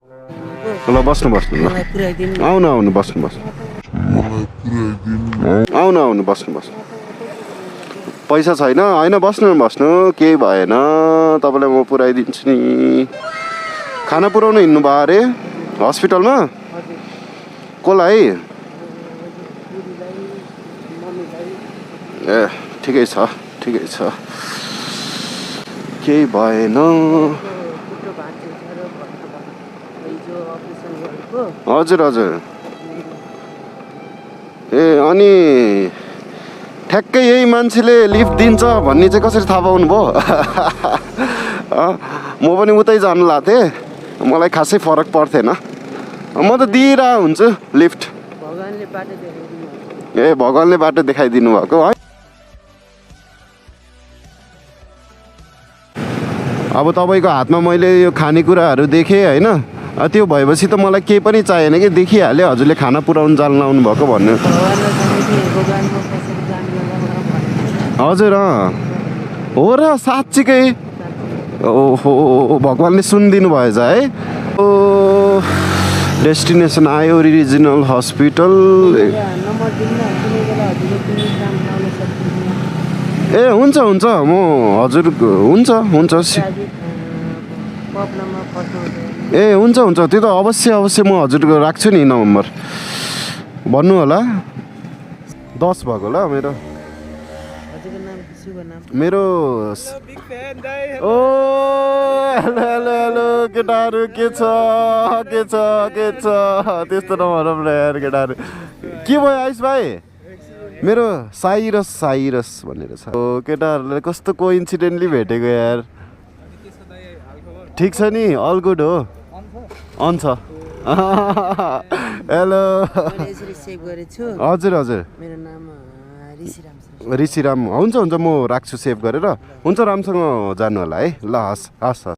ल बस्नु बस्नु ल आउनु आउनु बस्नु बस्नु आउनु आउनु बस्नु बस्नु पैसा छैन होइन बस्नु बस्नु केही भएन तपाईँलाई म पुऱ्याइदिन्छु नि खाना पुऱ्याउनु हिँड्नु भयो अरे हस्पिटलमा कसलाई ए ठिकै छ केही भएन हजुर हजुर ए अनि ठ्याक्कै यही मान्छेले लिफ्ट दिन्छ भन्ने चाहिँ कसरी थाहा पाउनु भयो म पनि उतै जानु लाग्थेँ मलाई खासै फरक पर्थेन म त दिइरहेको हुन्छु लिफ्ट भगवानले बाटो देखाइदिनु भएको है अब तपाईँको हातमा मैले यो खानेकुराहरू देखेँ होइन त्यो भएपछि त मलाई केही पनि चाहिएन कि देखिहाल्यो हजुरले खाना पुऱ्याउनु जानु लाउनु भएको भन्नु हजुर हो र साँच्चीकै ओहो भगवान्ले सुनिदिनु भएछ है ओ डेस्टिनेसन आयो रिजनल हस्पिटल ए हुन्छ हुन्छ म हजुर हुन्छ ए हुन्छ त्यो त अवश्य म हजुरको राख्छु नि नम्बर भन्नु होला 10 भएको ल मेरो ओ हेलो केटाहरू के छ त्यस्तो नभनौँ न यार केटाहरू के भयो आइस भाइ मेरो साइरस भनेर छ ओ केटाहरूलाई कस्तो कोइन्सिडेन्टली भेटेको यार ठिक छ नि अल गुड हो अन छ हेलो हजुर ऋषिराम हुन्छ म राख्छु सेभ गरेर हुन्छ रामसँग जानु होला है ल हस्